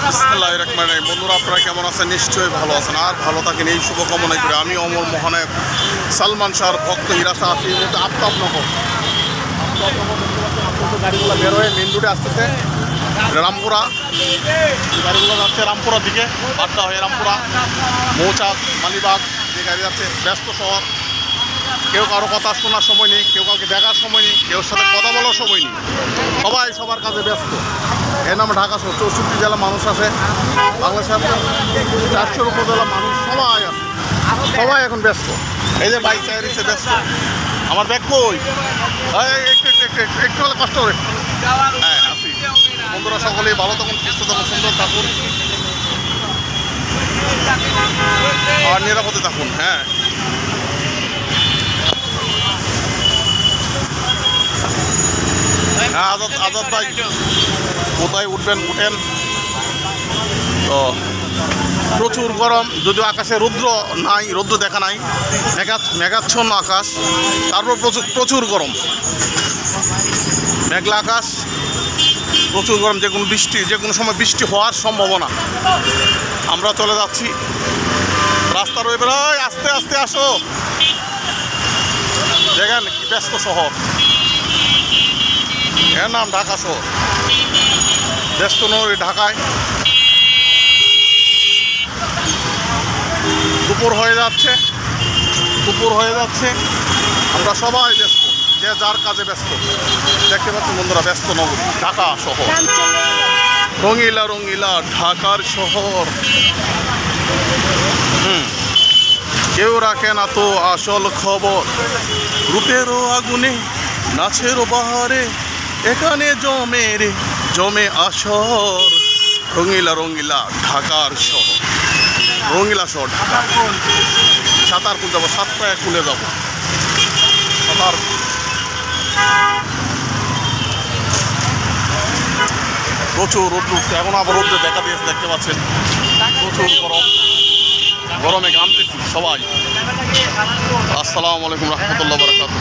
বিসমিল্লাহির রহমানির রহিম। বন্ধুরা, আপনারা কেমন আছেন? নিশ্চয়ই ভালো আছেন, আর ভালো থাকেন এই শুভকামনাই করে আমি অমর মহানায়ক সালমান শাহর ভক্ত হিরাসা আছি। এই মুহূর্তে আফতাবনগর গাড়িগুলো বের হয়ে মেন রোডে আসতেছে রামপুরা। গাড়িগুলো যাচ্ছে রামপুরার দিকে, বাড্ডা হয়ে রামপুরা, মৌচাক, মালিবাগ যে গাড়ি যাচ্ছে। ব্যস্ত শহর, কেউ কারো কথা শোনার সময় নেই, কেউ কাউকে দেখার সময় নেই, কেউ সাথে কথা বলার সময় নেই, সবাই সবার কাজে ব্যস্ত। এর নাম ঢাকা শহর। 64 জেলা মানুষ আছে, বাংলাদেশের 400 উপজেলা মানুষ সবাই আছে, সবাই এখন ব্যস্ত। এই যে বাইক চাইছে ব্যস্ত। আমার ব্যাগ কই? একটু হলে কষ্ট করে। হ্যাঁ আছি। বন্ধুরা সকলেই ভালো থাকুন, সুস্থ থাকুন, সুন্দর থাকুন আর নিরাপদে থাকুন। হ্যাঁ, আজাদ ভাই কোথায় উঠবেন উঠেন। তো প্রচুর গরম, যদিও আকাশে রৌদ্র নাই, রৌদ্র দেখা নাই, মেঘাচ্ছন্ন আকাশ, তারপর প্রচুর গরম, মেঘলা আকাশ, প্রচুর গরম। যে কোনো সময় বৃষ্টি হওয়ার সম্ভাবনা। আমরা চলে যাচ্ছি রাস্তা রয়ে বেরোয়, আস্তে আস্তে আসো। দেখেন কি ব্যস্ত শহর, এর নাম ঢাকা শহর। ব্যস্ত নগরী ঢাকায়। দুপুর হয়ে যাচ্ছে, আমরা সবাই ব্যস্ত, যে যার কাজে ব্যস্ত। দেখতে পাচ্ছেন বন্ধুরা, ব্যস্ত নগরী ঢাকা শহর, রঙিলা ঢাকার শহর। কেউ রাখে না তো আসল খবর, রূপেরও আগুনে নাচেরও বাহারে এখানে জমে আসর। রঙিলা ঢাকার শহর, রঙিলা শহর ঢাকা। সাঁতার খুলে যাবো, 7টায় খুলে যাবো সাঁতার। প্রচুর রোদ উঠছে, এখন আবার রোদ্রে দেখা দিয়েছে, দেখতে পাচ্ছেন। প্রচুর গরমে ঘামতেছি সবাই। আসসালামু আলাইকুম রহমতুল্লাহ বারাকাতুহু।